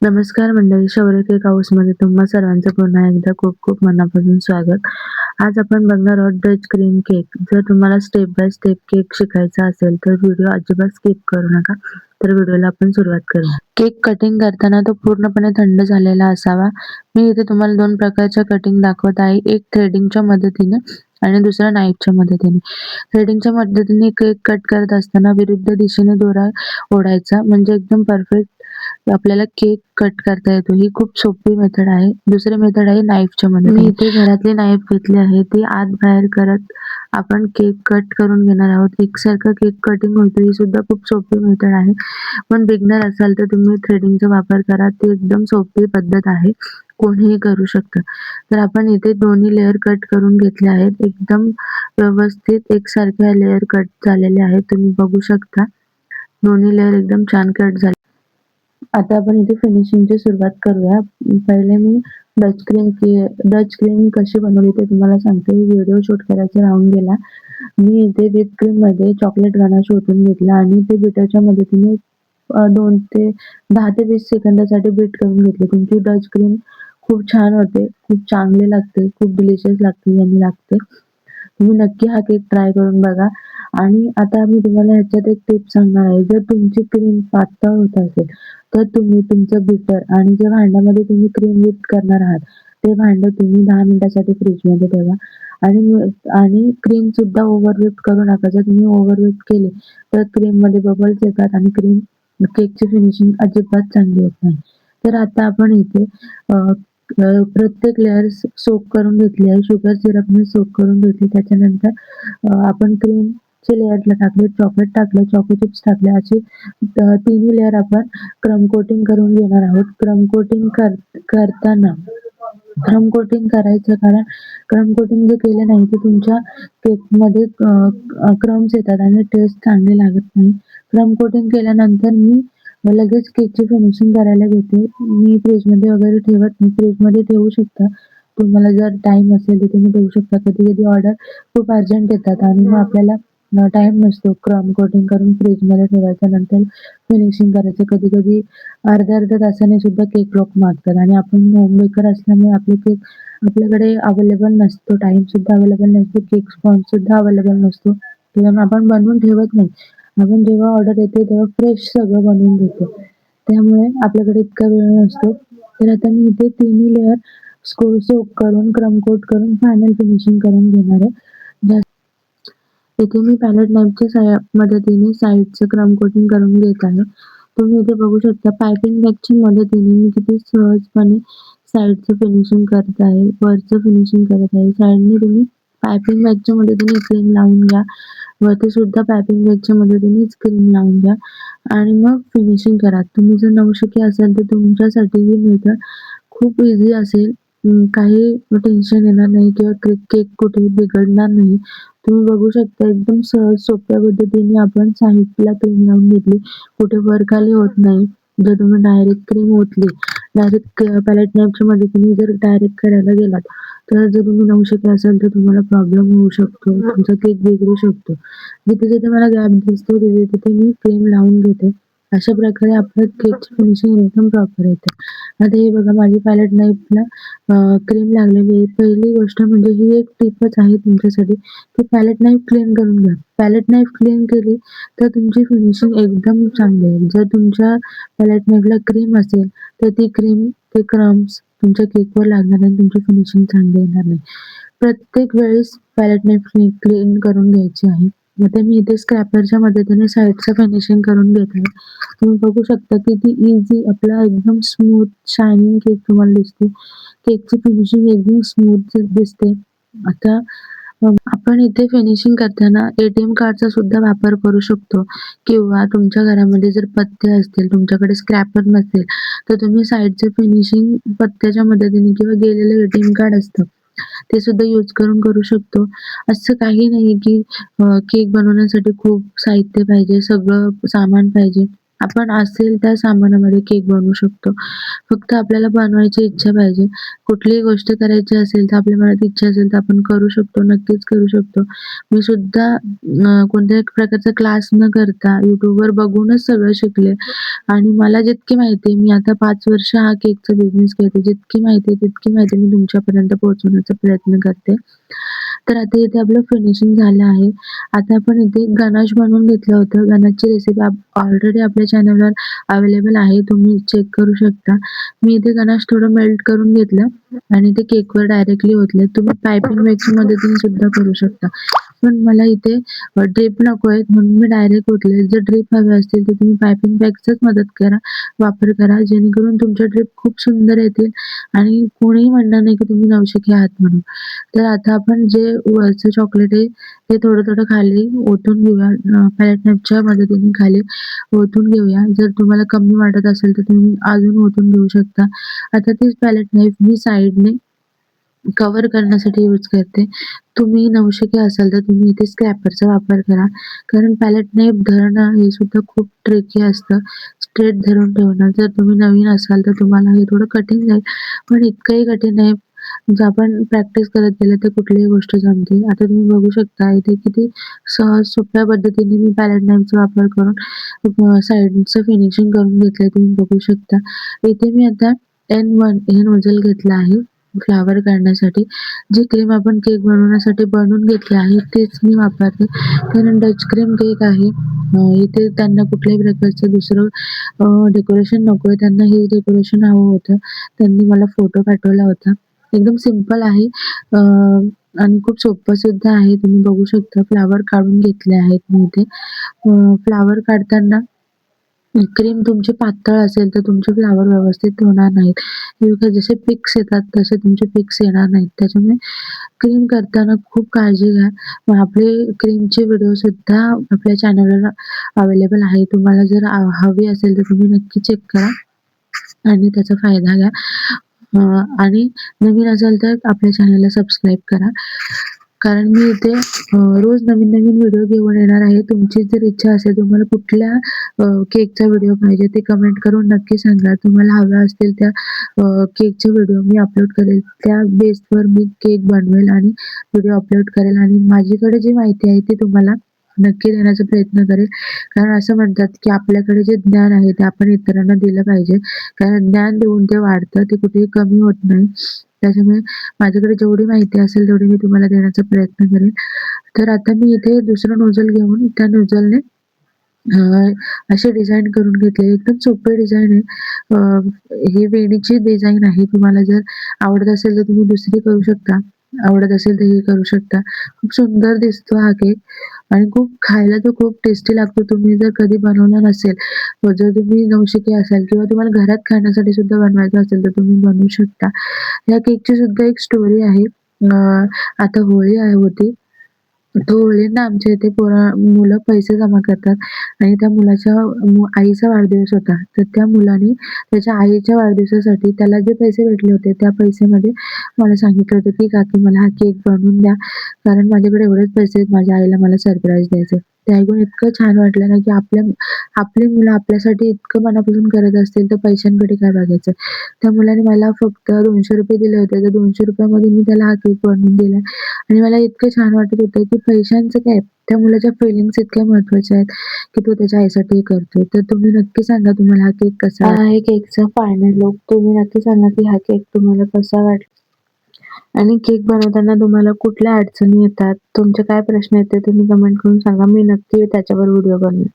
नमस्कार मंडळी, शौर्य केक हाऊसमध्ये तुम्हा सर्वांचं पुन्हा एकदा खूप खूप मनापासून स्वागत. आज आपण बघणार आहोत डच क्रीम केक. जर तुम्हाला स्टेप बाय स्टेप केक शिकायचा असेल तर व्हिडिओ अजिबात स्किप करू नका. तर व्हिडिओला आपण सुरुवात करूया. केक कटिंग करताना तो पूर्णपणे थंड झालेला असावा. मी इथे तुम्हाला 2 प्रकारच्या कटिंग दाखवत आहे. एक थ्रेडिंगच्या मदतीने आणि दुसरा नाईफच्या मदतीने. थ्रेडिंगच्या मदतीने केक कट करत असताना विरुद्ध दिशेने दोरा ओढायचा म्हणजे एकदम परफेक्ट आपल्याला केक कट करता येतो. ही खूप सोपी मेथड आहे. दुसरी मेथड आहे नाईफच्या मदतीने. मी इथे घरातली नाईफ घेतली आहे. ती आत बाहेर करत आपण केक कट करून घेणार आहोत. एकसारखं केक कटिंग होतं. ही सुद्धा खूप सोपी मेथड आहे. पण बिगिनर असाल तर तुम्ही थ्रेडिंगचा वापर करा. ती एकदम सोपी पद्धत आहे. कोणीही करू शकतं. तर आपण इथे दोन्ही लेयर कट करून घेतले आहेत. एकदम व्यवस्थित एकसारख्या लेयर कट झालेले आहेत. तुम्ही बघू शकता. दोन्ही लेयर एकदम छान कट झाले. आता आपण इथे फिनिशिंगची सुरुवात करूया. पहिले मी डच क्रीम कशी बनवली ते तुम्हाला सांगते. व्हिडिओ शूट करायचा राहून गेला. मी इथे व्हिप क्रीममध्ये चॉकलेट गनाश ओतून घेतला आणि ते बीटरच्या मदतीने 2 ते 10 ते 20 सेकंदासाठी बीट करून घेतले. तुमची डच क्रीम खूप छान होते, खूप चांगली लागते, खूप डिलिशियस लागते, यम्मी लागते. तुम्ही नक्की हा केक ट्राय करून बघा. आणि आता मी तुम्हाला ह्याच्यात एक टिप सांगणार आहे. जर तुमची क्रीम पातळ होत असेल तर तुम्ही तुमचं बीटर आणि ज्या भांड्यामध्ये तुम्ही क्रीम व्हिप करणार आहात, ते भांडं तुम्ही 10 मिनिटासाठी फ्रिजमध्ये ठेवा. आणि क्रीम सुद्धा ओव्हर व्हिप करू नका. जर तुम्ही ओव्हर व्हिप केली तर क्रीममध्ये बबल्स येतात आणि केकची फिनिशिंग अजिबात चांगली होत नाही. तर आता आपण इथे प्रत्येक लेयर सोक करून घेतली आहे. शुगर सिरपने सोक करून घेतली. त्याच्यानंतर आपण क्रीमचे लेयर टाकले, चॉकलेट टाकलं, चॉको चिप्स टाकले. असे तिन्ही लेयर आपण क्रम कोटिंग करून घेणार आहोत. करताना क्रम कोटिंग करायचं, कारण क्रम कोटिंग जर केलं नाही तर तुमच्या केकमध्ये क्रम्स येतात आणि टेस्ट चांगली लागत नाही. क्रम कोटिंग केल्यानंतर मी लगेच केकची फिनिशिंग करायला घेते. मी फ्रीजमध्ये वगैरे ठेवत नाही. फ्रीजमध्ये ठेवू शकता. तुम्हाला जर टाईम असेल तर तुम्ही ठेवू शकता. कधी-कधी ऑर्डर खूप अर्जंट येतात आणि मग आपल्याला टाईम नसतो क्रम कोटिंग करून फ्रीजमध्ये ठेवायचा, नंतर फिनिशिंग करायचं. कधी-कधी अर्ध्या-अर्ध्या तासाने सुद्धा केक लोक मागतात आणि आपण होम बेकर असल्यामुळे आपले केक आपल्याकडे अवेलेबल नसतो. टाईम सुद्धा अवेलेबल नसतो. केक स्पॉन्ज सुद्धा अवेलेबल नसतो. किंवा आपण बनवून ठेवत नाही. आपण जेव्हा ऑर्डर येते तेव्हा फ्रेश सगळं बनवून देतो. त्यामुळे आपल्याकडे इतका वेळ नसतो. तर आता मी इथे तिन्ही लेयर सोक करून, क्रम कोट करून फायनल फिनिशिंग करून घेणार आहे. इथे मी पॅलेट नाईफच्या मदतीने साईडचं क्रम कोटिंग करून घेत आहे. तुम्ही इथे बघू शकता पायपिंग बॅगच्या मदतीने मी किती सहजपणे साईडचं फिनिशिंग करत आहे, वरचं फिनिशिंग करत आहे. साईडने तुम्ही पायपिंग बॅगच्या मदतीने क्रीम लावून घ्या. वरती सुद्धा पायपिंग बॅगच्या मदतीनेच क्रीम लावून घ्या आणि मग फिनिशिंग करा. तुम्ही जर नवशिके असाल तर तुमच्यासाठी ही मेथड खूप इझी असेल. काही टेन्शन येणार नाही किंवा केक कुठेही बिघडणार नाही. तुम्ही बघू शकता एकदम सहज सोप्या पद्धतीने आपण साईडला क्रीम लावून घेतली. कुठे वर-खाली होत नाही. जर तुम्ही डायरेक्ट क्रीम ओतली, डायरेक्ट पॅलेट नाईफच्या मदतीने जर डायरेक्ट करायला गेलात, तर जर तुम्ही नवशिके असाल तर तुम्हाला प्रॉब्लेम होऊ शकतो. तुमचा केक बिघडू शकतो. जिथे-जिथे मला गॅप दिसतो तिथे-तिथे मी क्रीम लावून घेते. अशा प्रकारे आपलं केकची फिनिशिंग एकदम प्रॉपर येते. आता हे बघा माझी पॅलेट नाईफला क्रीम लागलेली आहे. पहिली गोष्ट म्हणजे ही एक टिपच आहे तुमच्यासाठी, की पॅलेट नाईफ क्लीन करून घ्या. पॅलेट नाईफ क्लीन केली तर तुमची फिनिशिंग एकदम चांगली येईल. जर तुमच्या पॅलेट नाईफला क्रीम असेल तर ती क्रीम, ते क्रम्स तुमच्या केकवर लागणार आणि तुमची फिनिशिंग चांगली येणार नाही. प्रत्येक वेळेस पॅलेट नाईफ क्लीन करून घ्यायची आहे. आता मी इथे स्क्रॅपरच्या मदतीने साईडचं फिनिशिंग करून घेत आहे. तुम्ही बघू शकता किती इझी आपला एकदम स्मूथ शायनिंग केक तुम्हाला दिसतो. केकची फिनिशिंग एकदम स्मूथ दिसते. आता आपण इथे फिनिशिंग करताना ATM कार्डचा सुद्धा वापर करू शकतो किंवा तुमच्या घरामध्ये जर पत्ते असतील, तुमच्याकडे स्क्रॅपर नसेल, तर तुम्ही साईडचं फिनिशिंग पत्त्याच्या मदतीने किंवा गेलेलं ATM कार्ड असतं, ते सुद्धा यूज करून करू शकतो. असं काही नाही की केक बनवण्यासाठी खूप साहित्य पाहिजे, सगळं सामान पाहिजे. आपण असेल त्या सामानामध्ये केक बनवू शकतो. फक्त आपल्याला बनवायची इच्छा पाहिजे. कुठलीही गोष्ट करायची असेल तर आपल्या मनात इच्छा असेल तर आपण करू शकतो, नक्कीच करू शकतो. मी सुद्धा कोणत्याही प्रकारचा क्लास न करता YouTubeवर बघूनच सगळं शिकले आणि मला जितकी माहिती आहे, मी आता 5 वर्ष हा केकचा बिझनेस करते. जितकी माहिती आहे, तितकी माहिती मी तुमच्यापर्यंत पोहोचवण्याचा प्रयत्न करते. तर आता इथे आपलं फिनिशिंग झालं आहे. आता आपण इथे गनाश बनवून घेतलं होतं. गनाशची रेसिपी ऑलरेडी आपल्या चॅनलवर अवेलेबल आहे. तुम्ही चेक करू शकता. मी इथे गनाश थोडं मेल्ट करून घेतलं आणि ते केकवर डायरेक्टली ओतले. तुम्ही पायपिंग मिक्सच्या मदतीने सुद्धा करू शकता. पण मला इथे ड्रिप नको आहेत म्हणून मी डायरेक्ट ओतले. जर ड्रिप हवे असतील तर तुम्ही पायपिंग बॅगचाच वापर करा. जेणेकरून तुमच्या ड्रिप खूप सुंदर येतील आणि कोणीही म्हणणार नाही की तुम्ही नवशिके आहात म्हणून. तर आता आपण जे वरचं चॉकलेट आहे ते थोडं-थोडं खाली ओतून घेऊया. पॅलेट नाईफच्या मदतीने खाली ओतून घेऊया. जर तुम्हाला कमी वाटत असेल तर तुम्ही अजून ओतून घेऊ शकता. आता तीच पॅलेट नाईफ मी साइडने कव्हर करण्यासाठी यूज करते. तुम्ही नवशिके असाल तर तुम्ही इथे स्क्रॅपरचा वापर करा. कारण पॅलेट नाईफ धरणं हे सुद्धा खूप ट्रिकी असतं. स्ट्रेट धरून ठेवणं. जर तुम्ही नवीन असाल तर तुम्हाला हे थोडं कठीण जाईल. पण इतकंही कठीण नाही. जर आपण प्रॅक्टिस करत गेलं तर कुठलीही गोष्ट जमते. आता तुम्ही बघू शकता इथे किती सहज सोप्या पद्धतीने मी पॅलेट नाईफचा वापर करून साइडचं फिनिशिंग करून घेतलंय तुम्ही बघू शकता. इथे मी आता N1 हे नोझल घेतलं आहे फ्लॉवर काढण्यासाठी. जी क्रीम आपण केक बनवण्यासाठी बनवून घेतली आहे तीच मी वापरते. कारण डच क्रीम केक आहे. इथे त्यांना कुठल्याही प्रकारचं दुसरं डेकोरेशन नकोय. त्यांना हेच डेकोरेशन हवं होतं. त्यांनी मला फोटो पाठवला होता. एकदम सिंपल आहे आणि खूप सोपं सुद्धा आहे. तुम्ही बघू शकता फ्लॉवर काढून घेतले आहेत मी इथे. फ्लॉवर काढताना क्रीम तुमची पातळ असेल तर तुमचे फ्लॉवर व्यवस्थित होणार नाहीत. हे बघा जसे पिक्स येतात तसे तुमचे पिक्स येणार नाहीत. त्याच्यामुळे क्रीम करताना खूप काळजी घ्या. मग आपले क्रीमचे व्हिडिओसुद्धा आपल्या चॅनलवर अवेलेबल आहे. तुम्हाला जर हवी असेल तर तुम्ही नक्की चेक करा आणि त्याचा फायदा घ्या. आणि नवीन असाल तर आपल्या चॅनलला सबस्क्राईब करा. कारण मी इथे रोज नवीन-नवीन व्हिडिओ घेऊन येणार आहे. तुमची जर इच्छा असेल तुम्हाला कुठल्या केकचा व्हिडिओ पाहिजे ते कमेंट करून नक्की सांगा. तुम्हाला हव्या असतील त्या केकचे व्हिडिओ मी अपलोड करेल. त्या बेसवर मी केक बनवेल आणि व्हिडिओ अपलोड करेल आणि माझ्याकडे जी माहिती आहे ती तुम्हाला नक्की देण्याचा प्रयत्न करेल. कारण असं म्हणतात, की आपल्याकडे जे ज्ञान आहे ते आपण इतरांना दिलं पाहिजे. कारण ज्ञान देऊन ते वाढतं, ते कुठेही कमी होत नाही. त्याच्यामुळे माझ्याकडे जेवढी माहिती असेल तेवढी मी तुम्हाला देण्याचा प्रयत्न करेन. तर आता मी इथे दुसरं नोझल घेऊन त्या नोझलने अशी डिझाइन करून घेतली. एकदम सोपी डिझाइन आहे. ही वेणीची डिझाइन आहे. तुम्हाला जर आवडत असेल तर तुम्ही दुसरी करू शकता. आवडत असेल तर ही करू शकता. खूप सुंदर दिसतो हा केक आणि खूप खायला तो खूप टेस्टी लागतो. तुम्ही जर कधी बनवला नसेल, जर तुम्ही नवशिके असाल किंवा तुम्हाला घरात खाण्यासाठी सुद्धा बनवायचं असेल तर तुम्ही बनवू शकता. या केकची सुद्धा एक स्टोरी आहे. आता होळी होती. तो होळीला आमच्या इथे मुलं पैसे जमा करतात आणि त्या मुलाच्या आईचा वाढदिवस होता. तर त्या मुलाने त्याच्या आईच्या वाढदिवसासाठी त्याला जे पैसे भेटले होते, त्या पैशामध्ये मला सांगितलं होतं, की "काकी मला हा केक बनवून द्या, कारण माझ्याकडे एवढेच पैसे आहेत, माझ्या आईला मला सरप्राईज द्यायचं." ते ऐकून इतकं छान वाटलं ना, की आपली मुलं आपल्यासाठी इतकं मनापासून करत असतील, तर पैशांकडे काय बघायचं. त्या मुलाने मला फक्त ₹200 दिले होते. तर ₹200 मध्ये मी त्याला हा केक बनवून दिला आणि मला इतकं छान वाटत होतं, की पैशांचं काय, त्या मुलाच्या फीलिंग्स इतक्या महत्त्वाच्या आहेत, की तो त्याच्या आईसाठी हे करतोय. तर तुम्ही नक्की सांगा तुम्हाला हा केक कसा आहे केकचा फायनल लूक. तुम्ही नक्की सांगा, की हा केक तुम्हाला कसा वाटला आणि केक बनवताना तुम्हाला कुठल्या अडचणी येतात, तुमचे काय प्रश्न आहेत ते तुम्ही कमेंट करून सांगा. मी नक्की त्याच्यावर व्हिडिओ बनवेन.